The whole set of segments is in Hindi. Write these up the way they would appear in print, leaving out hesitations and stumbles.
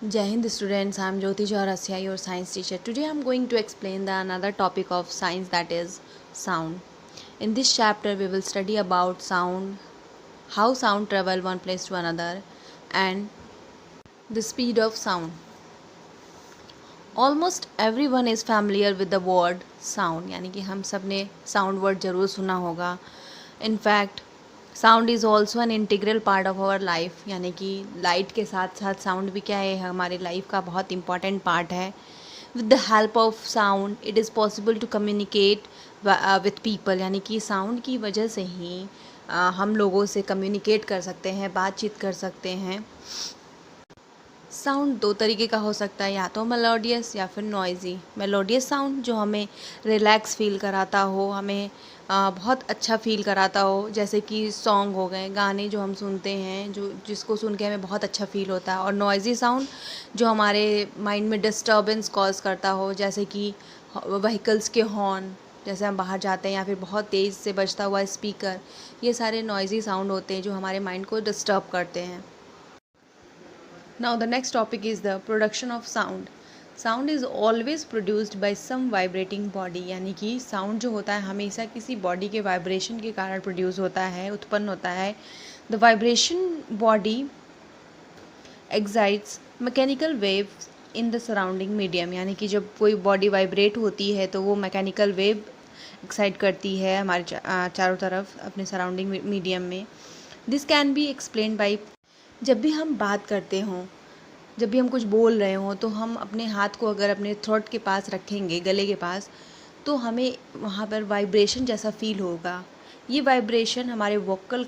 Jai Hind students, I am Jyoti Chaurasia, your science teacher. Today I am going to explain the another topic of science, that is sound. In this chapter we will study about sound, how sound travel one place to another, and the speed of sound. Almost everyone is familiar with the word sound, यानी कि हम सब ने sound word ज़रूर सुना होगा. In fact, sound is also an integral part of our life, यानी कि लाइट के साथ साथ साउंड भी क्या है, हमारी लाइफ का बहुत इंपॉर्टेंट पार्ट है. With the help of sound it is possible to communicate with people, यानी कि साउंड की वजह से ही हम लोगों से कम्युनिकेट कर सकते हैं, बातचीत कर सकते हैं. साउंड दो तरीके का हो सकता है, या तो मेलोडियस या फिर नॉइज़ी. मेलोडियस साउंड जो हमें रिलैक्स फील कराता हो, हमें बहुत अच्छा फील कराता हो, जैसे कि सॉन्ग हो गए, गाने जो हम सुनते हैं, जो जिसको सुन के हमें बहुत अच्छा फील होता है. और नॉइज़ी साउंड जो हमारे माइंड में डिस्टर्बेंस कॉज करता हो, जैसे कि व्हीकल्स के हॉर्न, जैसे हम बाहर जाते हैं, या फिर बहुत तेज़ से बजता हुआ स्पीकर. ये सारे नॉइज़ी साउंड होते हैं जो हमारे माइंड को डिस्टर्ब करते हैं. Now the next topic is the production of sound. Sound is always produced by some vibrating body, यानी कि sound जो होता है हमेशा किसी body के vibration के कारण produce होता है, उत्पन्न होता है. The vibration body excites mechanical waves in the surrounding medium, यानी कि जब कोई body vibrate होती है तो वो mechanical wave excite करती है हमारे चारों तरफ अपने surrounding medium में. This can be explained by, जब भी हम बात करते हों, जब भी हम कुछ बोल रहे हों, तो हम अपने हाथ को अगर अपने थ्रोट के पास रखेंगे, गले के पास, तो हमें वहाँ पर वाइब्रेशन जैसा फील होगा. ये वाइब्रेशन हमारे वोकल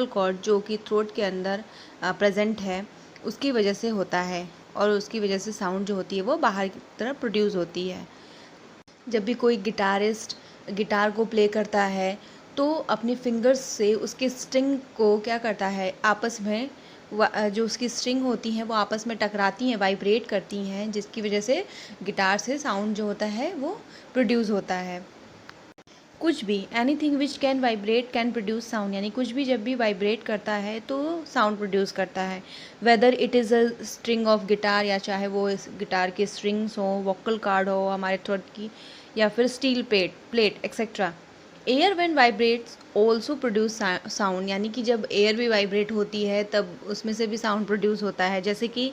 कॉर्ड जो कि थ्रोट के अंदर प्रेजेंट है, उसकी वजह से होता है, और उसकी वजह से साउंड जो होती है वो बाहर की तरफ प्रोड्यूस होती है. जब भी कोई गिटारिस्ट गिटार को प्ले करता है तो अपने फिंगर्स से उसके स्ट्रिंग को क्या करता है, आपस में जो उसकी स्ट्रिंग होती हैं वो आपस में टकराती हैं, वाइब्रेट करती हैं, जिसकी वजह से गिटार से साउंड जो होता है वो प्रोड्यूस होता है. कुछ भी, anything which can vibrate can produce sound, यानी कुछ भी जब भी वाइब्रेट करता है तो साउंड प्रोड्यूस करता है. Whether it is a string of guitar, या चाहे वो इस गिटार के स्ट्रिंग्स हो, वोकल कार्ड हो हमारे थ्रोट की, या फिर steel plate etcetera. Air when vibrates also produce sound, यानी कि जब एयर भी वाइब्रेट होती है तब उसमें से भी साउंड प्रोड्यूस होता है. जैसे कि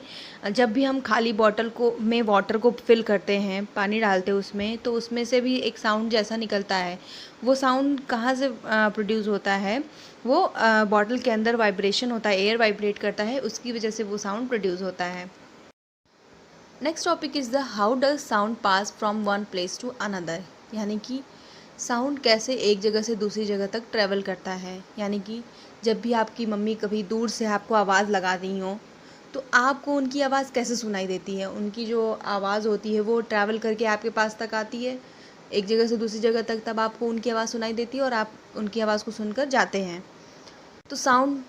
जब भी हम खाली बॉटल को में वाटर को फिल करते हैं, पानी डालते हैं उसमें, तो उसमें से भी एक साउंड जैसा निकलता है. वो साउंड कहाँ से प्रोड्यूस होता है, वो बॉटल के अंदर वाइब्रेशन होता है, एयर वाइब्रेट करता है, उसकी वजह से वो साउंड प्रोड्यूस होता है. Next topic is the how does sound pass from one place to another, यानी कि साउंड कैसे एक जगह से दूसरी जगह तक ट्रैवल करता है. यानी कि जब भी आपकी मम्मी कभी दूर से आपको आवाज़ लगा दी हो, तो आपको उनकी आवाज़ कैसे सुनाई देती है. उनकी जो आवाज़ होती है वो ट्रैवल करके आपके पास तक आती है, एक जगह से दूसरी जगह तक, तब आपको उनकी आवाज़ सुनाई देती है और आप उनकी आवाज़ को सुनकर जाते हैं. तो साउंड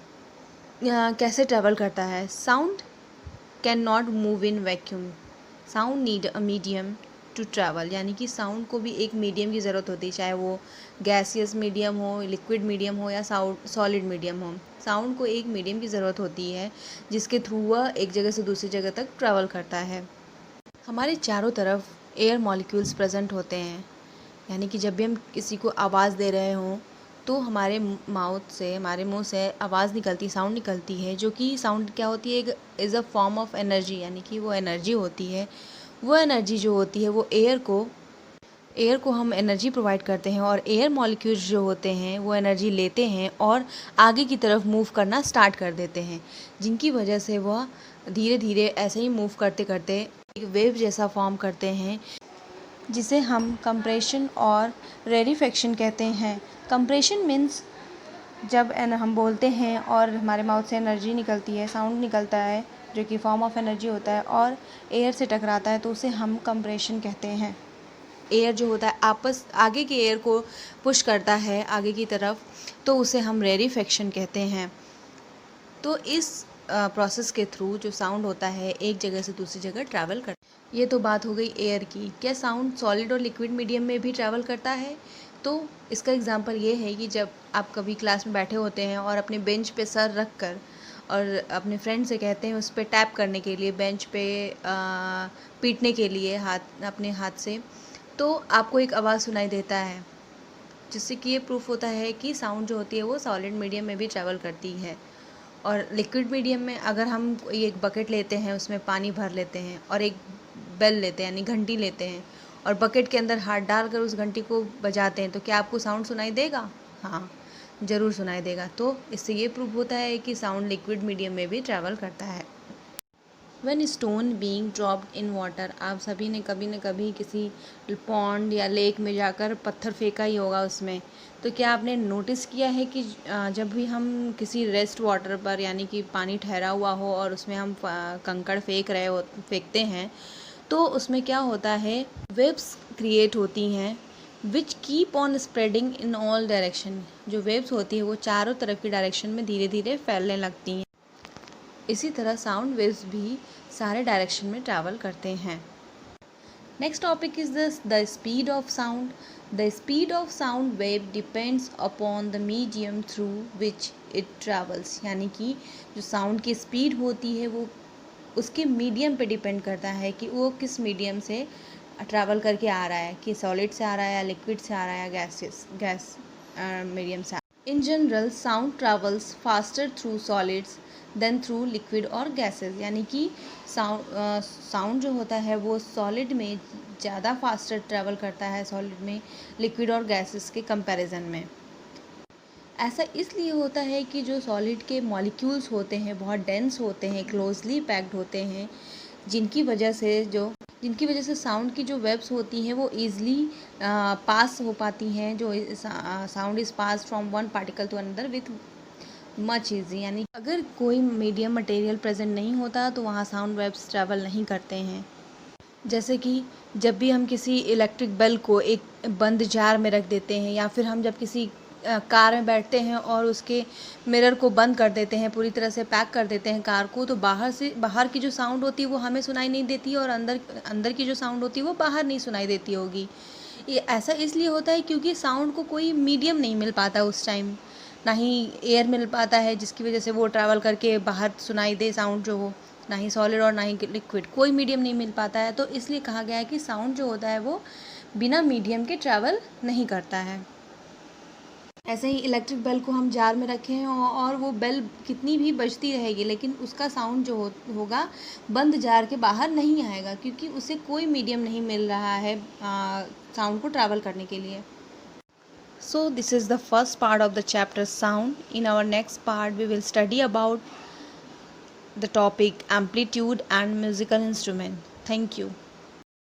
कैसे ट्रैवल करता है. Sound can not move in vacuum, sound need a medium to travel, यानी कि साउंड को भी एक मीडियम की ज़रूरत होती है, चाहे वो गैसियस मीडियम हो, लिक्विड मीडियम हो, या सॉलिड मीडियम हो. साउंड को एक मीडियम की ज़रूरत होती है जिसके थ्रू वह एक जगह से दूसरी जगह तक ट्रैवल करता है. हमारे चारों तरफ एयर मॉलिक्यूल्स प्रेजेंट होते हैं, यानी कि जब भी हम किसी को आवाज़ दे रहे हों तो हमारे हमारे मुंह से आवाज़ निकलती, साउंड निकलती है, जो कि साउंड क्या होती है, is a form of energy, यानी कि वो एनर्जी होती है. वो एनर्जी जो होती है वो एयर को हम एनर्जी प्रोवाइड करते हैं, और एयर मॉलिक्यूल्स जो होते हैं वो एनर्जी लेते हैं और आगे की तरफ मूव करना स्टार्ट कर देते हैं, जिनकी वजह से वह धीरे धीरे ऐसे ही मूव करते करते एक वेव जैसा फॉर्म करते हैं, जिसे हम कंप्रेशन और रेरिफेक्शन कहते हैं. कंप्रेशन मीन्स जब हम बोलते हैं और हमारे माउथ से एनर्जी निकलती है, साउंड निकलता है जो कि फॉर्म ऑफ एनर्जी होता है, और एयर से टकराता है, तो उसे हम कंप्रेशन कहते हैं. एयर जो होता है आगे के एयर को पुश करता है आगे की तरफ, तो उसे हम रेरिफेक्शन कहते हैं. तो इस प्रोसेस के थ्रू जो साउंड होता है एक जगह से दूसरी जगह ट्रैवल करता है. ये तो बात हो गई एयर की. क्या साउंड सॉलिड और लिक्विड मीडियम में भी ट्रैवल करता है? तो इसका एग्जांपल ये है कि जब आप कभी क्लास में बैठे होते हैं और अपने बेंच पे सर रख कर और अपने फ्रेंड से कहते हैं उस पे टैप करने के लिए, बेंच पे पीटने के लिए अपने हाथ से, तो आपको एक आवाज़ सुनाई देता है, जिससे कि ये प्रूफ होता है कि साउंड जो होती है वो सॉलिड मीडियम में भी ट्रैवल करती है। और लिक्विड मीडियम में अगर हम एक बकेट लेते हैं, उसमें पानी भर लेते हैं और एक बेल लेते हैं यानी घंटी लेते हैं और बकेट के अंदर हाथ डालकर उस घंटी को बजाते हैं, तो क्या आपको साउंड सुनाई देगा? हाँ, ज़रूर सुनाई देगा। तो इससे ये प्रूव होता है कि साउंड लिक्विड मीडियम में भी ट्रैवल करता है। When stone being dropped in water, आप सभी ने कभी न कभी किसी पॉन्ड या लेक में जाकर पत्थर फेंका ही होगा उसमें। तो क्या आपने नोटिस किया है कि जब भी हम किसी रेस्ट वाटर पर यानी कि पानी ठहरा हुआ हो और उसमें हम कंकड़ फेंकते हैं, तो उसमें क्या होता है, वेव्स क्रिएट होती हैं which keep on spreading in all direction. जो वेव्स होती है वो चारों तरफ की डायरेक्शन में धीरे धीरे फैलने लगती हैं। इसी तरह साउंड वेव्स भी सारे डायरेक्शन में ट्रैवल करते हैं। Next topic is the speed of sound. The speed of sound wave depends upon the medium through which it travels, यानी कि जो साउंड की स्पीड होती है वो उसके मीडियम पे डिपेंड करता है कि वो किस मीडियम से ट्रैवल करके आ रहा है, कि सॉलिड से आ रहा है या लिक्विड से आ रहा है या गैस मीडियम से। In general sound travels faster through solids than through liquid और गैसेस, यानी कि साउंड जो होता है वो सॉलिड में ज़्यादा फास्टर ट्रैवल करता है, सॉलिड में लिक्विड और गैसेस के कंपैरिजन में। ऐसा इसलिए होता है कि जो सॉलिड के मॉलिक्यूल्स होते हैं बहुत डेंस होते हैं, क्लोजली पैक्ड होते हैं, जिनकी वजह से साउंड की जो वेव्स होती हैं वो ईज़िली पास हो पाती हैं। जो sound is pass from one particle to another with much easy, यानी अगर कोई मीडियम मटेरियल प्रेजेंट नहीं होता तो वहाँ साउंड वेव्स ट्रैवल नहीं करते हैं। जैसे कि जब भी हम किसी इलेक्ट्रिक बेल को एक बंद जार में रख देते हैं, या फिर हम जब किसी कार में बैठते हैं और उसके मिरर को बंद कर देते हैं, पूरी तरह से पैक कर देते हैं कार को, तो बाहर की जो साउंड होती है वो हमें सुनाई नहीं देती और अंदर की जो साउंड होती है वो बाहर नहीं सुनाई देती होगी। ये ऐसा इसलिए होता है क्योंकि साउंड को कोई मीडियम नहीं मिल पाता उस टाइम, ना ही एयर मिल पाता है जिसकी वजह से वो ट्रैवल करके बाहर सुनाई दे साउंड जो हो, ना ही सॉलिड और ना ही लिक्विड, कोई मीडियम नहीं मिल पाता है। तो इसलिए कहा गया है कि साउंड जो होता है वो बिना मीडियम के ट्रैवल नहीं करता है। ऐसे ही इलेक्ट्रिक बेल को हम जार में रखे हैं और वो बेल कितनी भी बजती रहेगी, लेकिन उसका साउंड जो होगा बंद जार के बाहर नहीं आएगा, क्योंकि उसे कोई मीडियम नहीं मिल रहा है साउंड को ट्रैवल करने के लिए। So this is the first part of the chapter sound. In our next part we will study about the topic amplitude and musical instrument. Thank you.